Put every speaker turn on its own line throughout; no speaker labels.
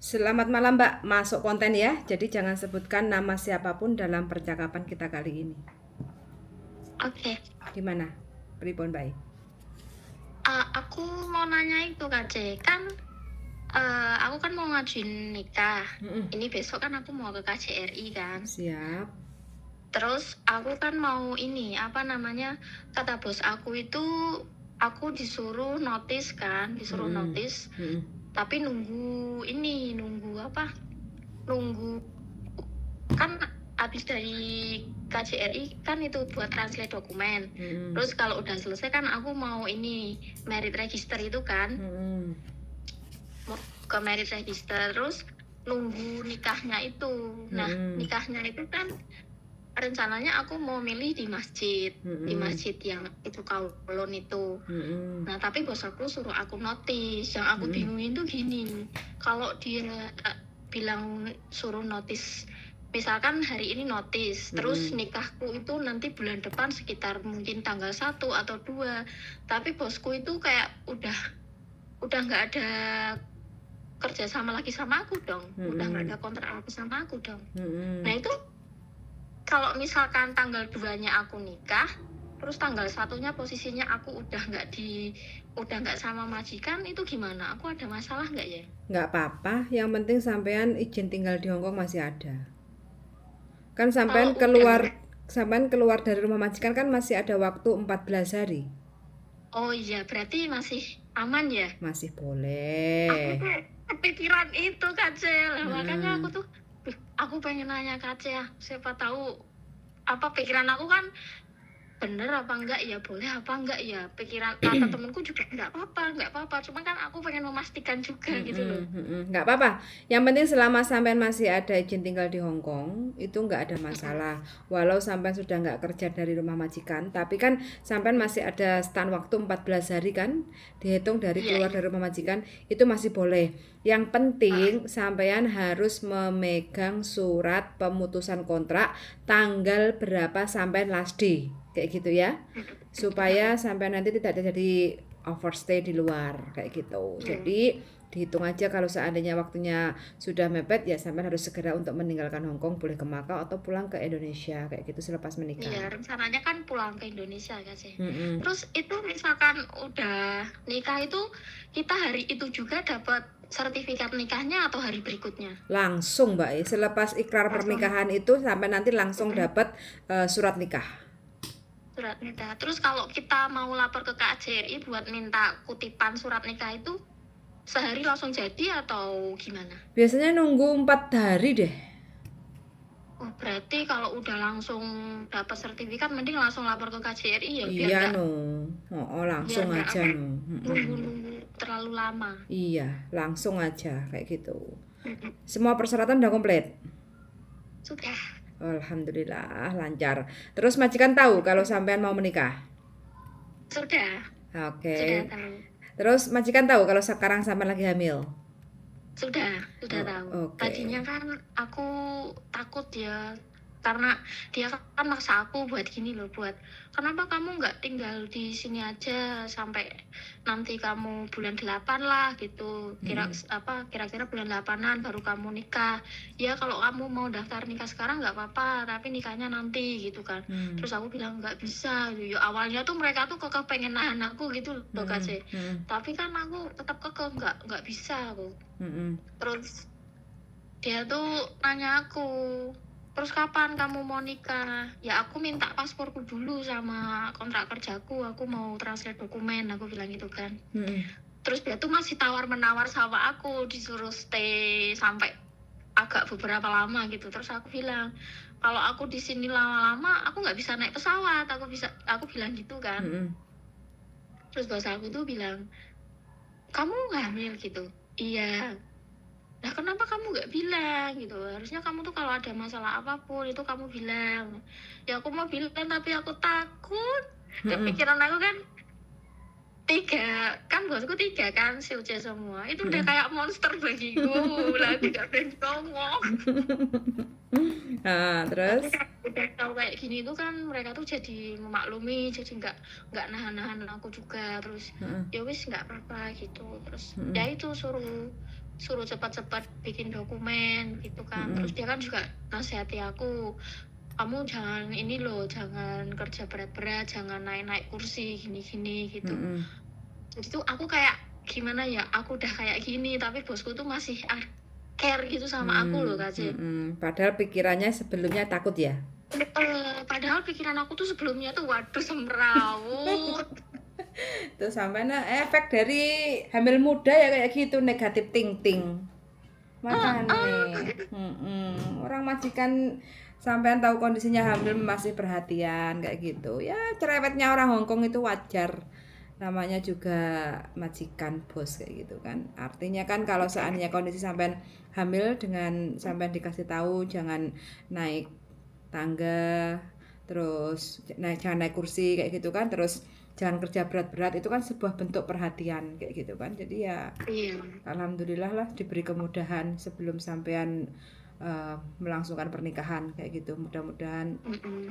Selamat malam Mbak, masuk konten ya. Jadi jangan sebutkan nama siapapun dalam percakapan kita kali ini.
Oke,
Gimana? Pripun baik?
aku mau nanya itu Kak C, kan aku kan mau ngajuin nikah. Ini besok kan aku mau ke KJRI kan.
Siap.
Terus aku kan mau ini, apa namanya, kata bos aku itu aku disuruh notice kan, notice. Tapi nunggu apa? Nunggu kan habis dari KJRI kan itu buat translate dokumen. Terus kalau udah selesai kan aku mau ini merit register itu kan. Mau ke merit register terus nunggu nikahnya itu. Nah, nikahnya itu kan rencananya aku mau milih di masjid yang itu Kaulon itu. Nah, tapi bos aku suruh aku notice. Yang aku bingungin tuh gini, kalau dia bilang suruh notice, misalkan hari ini notice, terus nikahku itu nanti bulan depan sekitar mungkin tanggal 1 atau 2, tapi bosku itu kayak udah nggak ada kerja sama lagi sama aku dong, udah nggak ada kontrak lagi sama aku dong. Nah itu kalau misalkan tanggal 2-nya aku nikah, terus tanggal 1-nya posisinya aku udah nggak sama majikan, itu gimana? Aku ada masalah nggak ya?
Nggak apa-apa, yang penting sampean izin tinggal di Hongkong masih ada. Kan sampean keluar dari rumah majikan kan masih ada waktu 14 hari.
Oh iya, berarti masih aman ya?
Masih boleh.
Aku tuh kepikiran itu Kak Cel, makanya aku pengen nanya Kak Cel, siapa tahu apa pikiran aku kan bener apa enggak ya, boleh apa enggak ya, pikiran kata temenku juga nggak apa-apa, cuma kan aku pengen memastikan juga gitu loh.
Nggak apa-apa. Yang penting selama sampean masih ada izin tinggal di Hong Kong, itu nggak ada masalah. Walau sampean sudah nggak kerja dari rumah majikan, tapi kan sampean masih ada stand waktu 14 hari kan, dihitung dari keluar dari rumah majikan, itu masih boleh. Yang penting sampean harus memegang surat pemutusan kontrak tanggal berapa sampean last day, kayak gitu ya. Supaya sampean nanti tidak terjadi overstay di luar kayak gitu. Jadi dihitung aja kalau seandainya waktunya sudah mepet ya sampai harus segera untuk meninggalkan Hong Kong, boleh ke Makau atau pulang ke Indonesia kayak gitu selepas menikah.
Iya, rencananya kan pulang ke Indonesia kan sih. Terus itu misalkan udah nikah itu kita hari itu juga dapat sertifikat nikahnya atau hari berikutnya?
Langsung Mbak, selepas ikrar pernikahan itu sampai nanti langsung dapat surat nikah.
Surat nikah. Terus kalau kita mau lapor ke KJRI buat minta kutipan surat nikah itu sehari langsung jadi atau gimana?
Biasanya nunggu 4 hari deh.
Oh, berarti kalau udah langsung dapat sertifikat mending langsung lapor ke KJRI ya, biar
Iya
nggak
langsung
biar
aja
nunggu terlalu lama.
Iya, langsung aja kayak gitu. Semua persyaratan udah komplit?
Sudah.
Alhamdulillah lancar. Terus majikan tahu kalau sampean mau menikah?
Sudah.
Oke.
Sudah tahu.
Terus majikan tahu kalau sekarang sampean lagi hamil?
Sudah tahu. Tadinya kan aku takut ya, karena dia kan maksa aku buat gini loh, buat kenapa kamu nggak tinggal di sini aja sampai nanti kamu bulan 8 lah gitu, kira-kira bulan 8-an baru kamu nikah ya. Kalau kamu mau daftar nikah sekarang nggak apa-apa, tapi nikahnya nanti gitu kan. Terus aku bilang nggak bisa ya, awalnya tuh mereka tuh kekeh pengen nahan aku gitu loh Kak C. Tapi kan aku tetap kekeh nggak bisa aku. Terus dia tuh nanya aku, terus kapan kamu mau nikah? Ya aku minta pasporku dulu sama kontrak kerjaku, aku mau translate dokumen, aku bilang gitu kan. Terus dia tuh masih tawar-menawar sama aku, disuruh stay sampai agak beberapa lama gitu. Terus aku bilang, kalau aku di sini lama-lama aku nggak bisa naik pesawat, aku bilang gitu kan. Terus bos aku tuh bilang, kamu hamil gitu? Iya. Nah kenapa kamu nggak bilang gitu, harusnya kamu tuh kalau ada masalah apapun itu kamu bilang. Ya aku mau bilang tapi aku takut. Pikiran aku kan 3 kan, bosku 3 kan, si Uce semua itu udah kayak monster bagiku lah, tidak berani ngomong.
Terus
udah tahu kayak gini tuh kan mereka tuh jadi memaklumi, jadi nggak nahan aku juga. Terus ya wis nggak apa-apa gitu. Terus ya itu suruh suruh cepat-cepat bikin dokumen gitu kan. Terus dia kan juga nasihati aku, kamu jangan ini loh, jangan kerja berat-berat, jangan naik-naik kursi gini-gini gitu. Jadi tuh aku kayak gimana ya, aku udah kayak gini tapi bosku tuh masih care gitu sama aku loh Kak Jen.
Padahal pikirannya sebelumnya takut ya?
Padahal pikiran aku tuh sebelumnya tuh waduh semrawut.
Tuh sampai efek dari hamil muda ya kayak gitu, negatif thinking. Makanya orang majikan sampean tahu kondisinya hamil masih perhatian kayak gitu. Ya cerewetnya orang Hongkong itu wajar. Namanya juga majikan bos kayak gitu kan. Artinya kan kalau seandainya kondisi sampean hamil dengan sampean dikasih tahu jangan naik tangga, terus jangan naik kursi kayak gitu kan, terus jangan kerja berat-berat, itu kan sebuah bentuk perhatian kayak gitu kan. Jadi ya alhamdulillah lah diberi kemudahan sebelum sampean melangsungkan pernikahan kayak gitu. Mudah-mudahan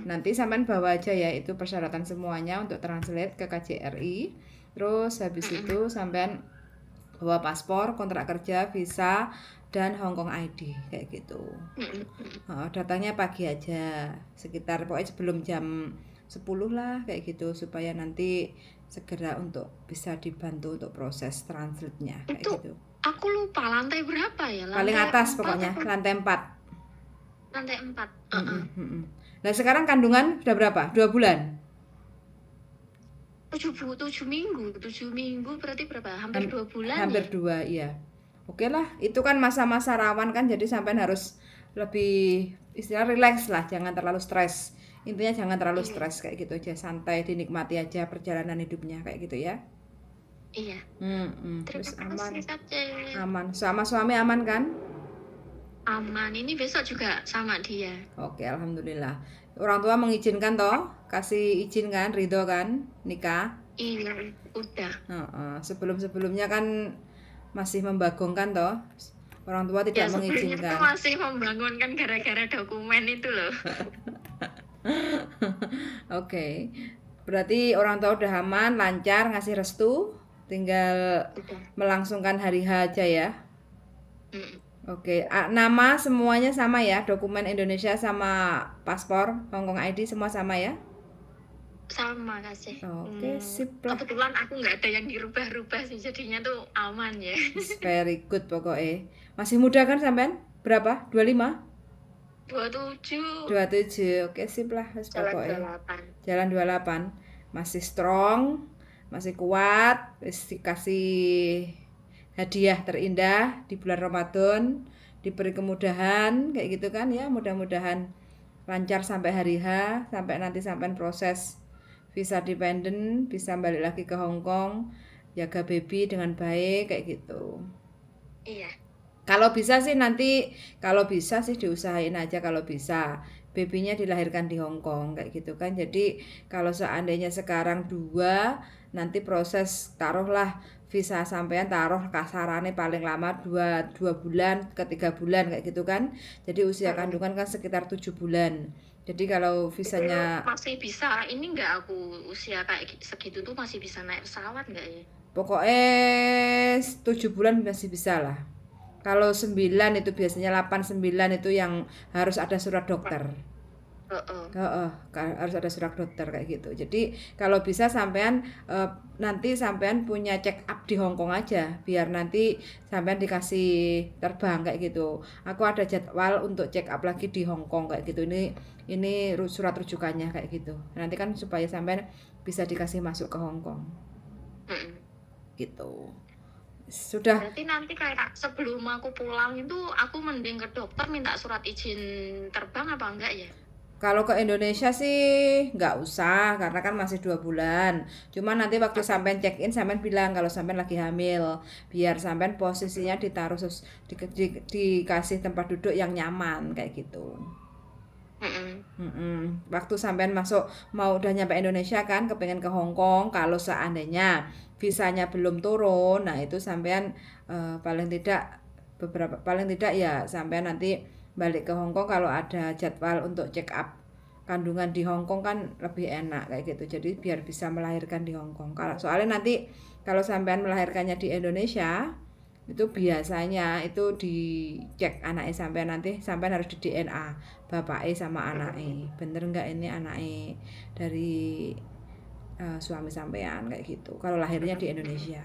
nanti sampean bawa aja ya itu persyaratan semuanya untuk translate ke KJRI. Terus habis itu sampean bawa paspor, kontrak kerja, visa, dan Hongkong ID kayak gitu. Datangnya pagi aja, sekitar pokoknya sebelum jam 10 lah kayak gitu, supaya nanti segera untuk bisa dibantu untuk proses translate-nya kayak
itu,
gitu.
Aku lupa lantai berapa ya?
Paling atas pokoknya, lantai 4.
Lantai 4.
Nah sekarang kandungan sudah berapa? 2 bulan?
7 minggu. 7 minggu berarti berapa? Hampir 2 bulan
hampir
ya?
2, iya. Oke lah, itu kan masa-masa rawan kan, jadi sampai harus lebih istilah relax lah, jangan terlalu stres. Intinya jangan terlalu stres kayak gitu aja, santai, dinikmati aja perjalanan hidupnya kayak gitu ya.
Iya.
Terus aman.
Kasih,
aman. Sama suami aman kan?
Aman. Ini besok juga sama dia.
Oke, alhamdulillah. Orang tua mengizinkan toh? Kasih izin kan? Ridho kan? Nikah?
Iya, udah.
Sebelum-sebelumnya kan masih membagongkan toh? Orang tua tidak mengizinkan.
Itu masih membangunkan gara-gara dokumen itu loh.
Oke. Berarti orang tua udah aman, lancar, ngasih restu, tinggal melangsungkan hari H aja ya. Oke, nama semuanya sama ya, dokumen Indonesia sama paspor Hongkong ID semua sama ya?
Sama kasih.
Oke, sip lah.
Kebetulan aku nggak ada yang dirubah-rubah sih, jadinya tuh aman ya.
Very good pokoknya. Masih muda kan sampean? Berapa? 25? 27. Oke, sip lah pokoknya. Jalan 28. Masih strong, masih kuat, dikasih hadiah terindah di bulan Ramadan, diberi kemudahan kayak gitu kan ya. Mudah-mudahan lancar sampai hari H, sampai nanti sampai proses visa dependent, bisa balik lagi ke Hongkong, jaga baby dengan baik kayak gitu.
Iya.
Kalau bisa sih nanti, kalau bisa sih diusahain aja kalau bisa babynya dilahirkan di Hongkong kayak gitu kan. Jadi kalau seandainya sekarang 2, nanti proses taruhlah visa sampean taruh kasarannya paling lama 2 bulan ke 3 bulan kayak gitu kan. Jadi usia kandungan kan sekitar 7 bulan. Jadi kalau visanya
masih bisa, ini enggak aku usia kayak segitu tuh masih bisa naik pesawat enggak ya?
Pokoknya 7 bulan masih bisa lah. Kalau 9 itu biasanya 8, 9 itu yang harus ada surat dokter. Harus ada surat dokter kayak gitu. Jadi kalau bisa sampean nanti sampean punya check up di Hongkong aja, biar nanti sampean dikasih terbang kayak gitu. Aku ada jadwal untuk check up lagi di Hongkong kayak gitu. Ini surat rujukannya kayak gitu. Nanti kan supaya sampean bisa dikasih masuk ke Hongkong. Gitu. Sudah.
Berarti nanti kayak sebelum aku pulang itu aku mending ke dokter minta surat izin terbang apa enggak ya?
Kalau ke Indonesia sih nggak usah, karena kan masih 2 bulan. Cuma nanti waktu sampean check in sampean bilang kalau sampean lagi hamil, biar sampean posisinya ditaruh dikasih tempat duduk yang nyaman kayak gitu. Waktu sampean masuk mau udah nyampe Indonesia kan, kepengen ke Hongkong, kalau seandainya visanya belum turun, nah itu sampean paling tidak ya sampean nanti balik ke Hongkong kalau ada jadwal untuk check up kandungan di Hongkong kan lebih enak kayak gitu. Jadi biar bisa melahirkan di Hongkong. Soalnya nanti kalau sampean melahirkannya di Indonesia, Itu biasanya itu dicek anaknya sampean, nanti sampean harus di DNA bapaknya sama anaknya. Bener nggak ini anaknya dari suami sampean kayak gitu. Kalau lahirnya di Indonesia.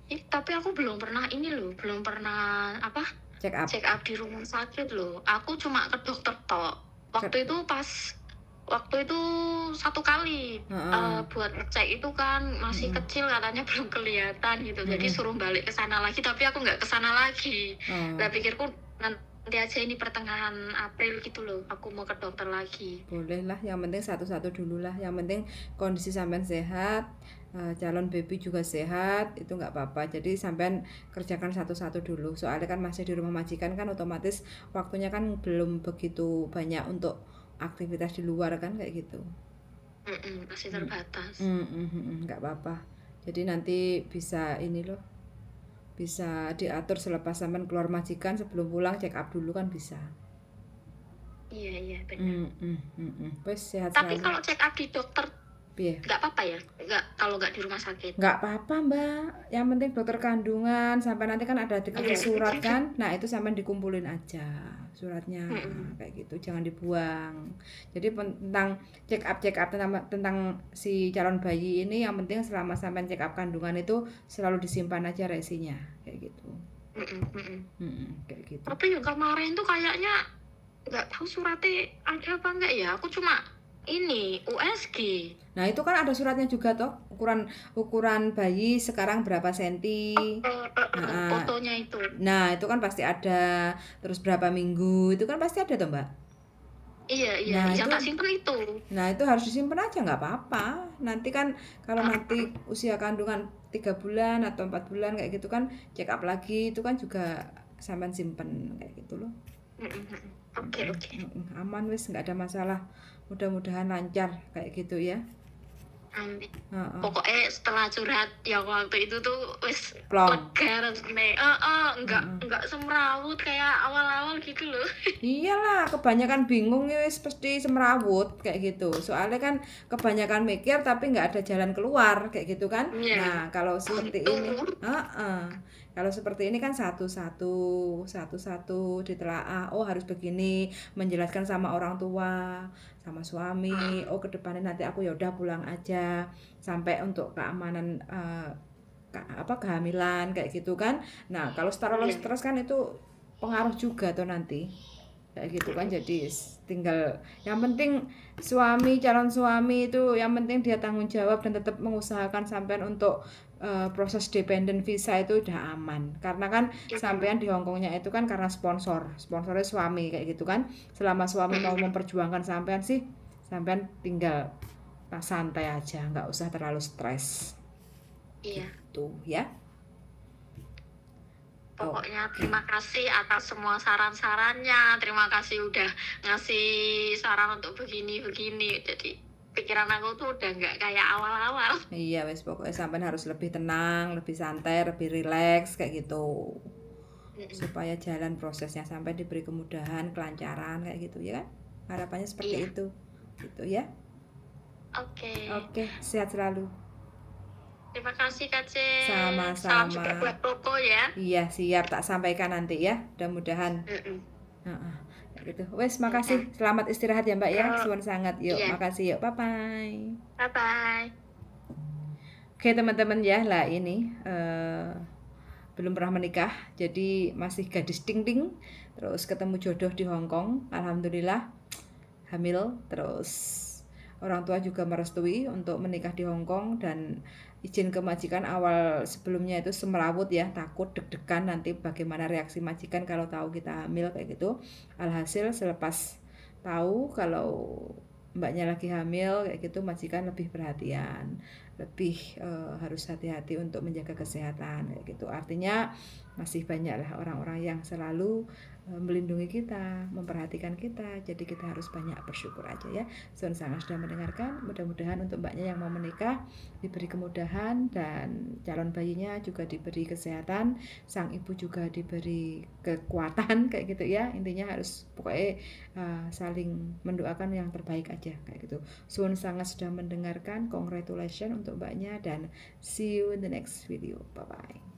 Tapi aku belum pernah
Check up.
check up di rumah sakit loh. Aku cuma ke dokter tok. Waktu itu 1 kali buat cek itu kan masih kecil, katanya belum kelihatan gitu. Jadi suruh balik ke sana lagi, tapi aku nggak ke sana lagi. Lah pikirku nanti aja ini pertengahan April gitu loh, aku mau ke dokter lagi.
Boleh lah, yang penting satu-satu dulu lah. Yang penting kondisi sampean sehat, calon baby juga sehat, itu nggak apa-apa. Jadi sampean kerjakan satu-satu dulu. Soalnya kan masih di rumah majikan kan, otomatis waktunya kan belum begitu banyak untuk aktivitas di luar kan kayak gitu.
Masih terbatas.
Nggak apa-apa. Jadi nanti bisa ini loh, bisa diatur selepas sampean keluar majikan, sebelum pulang check up dulu kan bisa.
Iya benar.
Wes sehat
Tapi
selalu.
kalau check up di dokter nggak apa-apa ya? Kalau nggak di rumah sakit?
Nggak apa-apa Mbak, yang penting dokter kandungan sampai nanti kan ada dikasih surat kan, nah itu sampai dikumpulin aja suratnya kayak gitu, jangan dibuang. Jadi tentang check up tentang si calon bayi ini, yang penting selama sampai check up kandungan itu selalu disimpan aja resinya kayak gitu. Kayak gitu.
Tapi yang kemarin tuh kayaknya nggak tahu suratnya ada apa enggak ya, aku cuma ini USG.
Nah itu kan ada suratnya juga toh, ukuran bayi sekarang berapa senti.
Fotonya itu.
Nah itu kan pasti ada, terus berapa minggu itu kan pasti ada toh Mbak.
Iya
Nah,
yang tak simpen itu.
Nah itu harus disimpan aja, nggak apa-apa. Nanti kan kalau nanti usia kandungan 3 bulan atau 4 bulan kayak gitu kan, check up lagi itu kan juga sampean simpen kayak gitu loh.
Oke.
Aman wis, nggak ada masalah. Mudah-mudahan lancar kayak gitu ya.
Amin. Pokoknya setelah curhat yang waktu itu tuh wis
Plong.
lega rasanya. Enggak semrawut kayak awal-awal gitu loh.
Iyalah, kebanyakan bingung ya wis pasti semrawut kayak gitu. Soalnya kan kebanyakan mikir tapi nggak ada jalan keluar kayak gitu kan. Nah, kalau seperti ini, kalau seperti ini kan satu-satu ditelaah. Oh, harus begini, menjelaskan sama orang tua, sama suami. Oh, ke depannya nanti aku ya udah pulang aja sampai untuk keamanan kehamilan kayak gitu kan. Nah, kalau stres kan itu pengaruh juga tuh nanti kayak gitu kan. Jadi tinggal yang penting calon suami itu yang penting dia tanggung jawab dan tetap mengusahakan sampean untuk proses dependent visa itu udah aman, karena kan sampean di Hongkongnya itu kan karena sponsornya suami kayak gitu kan. Selama suami mau memperjuangkan sampean sih, sampean tinggal santai aja, nggak usah terlalu stres.
Iya.
Gitu ya.
Pokoknya terima kasih atas semua saran-sarannya. Terima kasih udah ngasih saran untuk begini-begini. Jadi pikiran aku tuh udah nggak kayak awal-awal.
Iya wes, pokoknya sampean harus lebih tenang, lebih santai, lebih rileks kayak gitu. Supaya jalan prosesnya sampai diberi kemudahan, kelancaran kayak gitu ya kan. Harapannya seperti itu. Gitu ya.
Oke,
sehat selalu.
terima kasih Kak C.
Sama-sama.
Salam juga buat Koko ya.
Iya, siap, tak sampaikan nanti ya. Mudah-mudahan. Gitu. Wes, makasih. Selamat istirahat ya Mbak ya. Suwun sangat. Yuk, makasih yuk. Bye-bye.
Bye-bye.
Oke teman-teman ya, lah ini belum pernah menikah, jadi masih gadis ting-ting, terus ketemu jodoh di Hongkong, alhamdulillah hamil, terus orang tua juga merestui untuk menikah di Hongkong, dan izin ke majikan awal sebelumnya itu semrawut ya, takut deg-degan nanti bagaimana reaksi majikan kalau tahu kita hamil kayak gitu. Alhasil selepas tahu kalau mbaknya lagi hamil kayak gitu, majikan lebih perhatian, lebih harus hati-hati untuk menjaga kesehatan kayak gitu. Artinya masih banyak lah orang-orang yang selalu melindungi kita, memperhatikan kita. Jadi kita harus banyak bersyukur aja ya. Suwun sangat sudah mendengarkan. Mudah-mudahan untuk mbaknya yang mau menikah diberi kemudahan, dan calon bayinya juga diberi kesehatan, sang ibu juga diberi kekuatan kayak gitu ya. Intinya harus pokoknya saling mendoakan yang terbaik aja kayak gitu. Suwun sangat sudah mendengarkan. Congratulations untuk mbaknya, dan see you in the next video. Bye bye.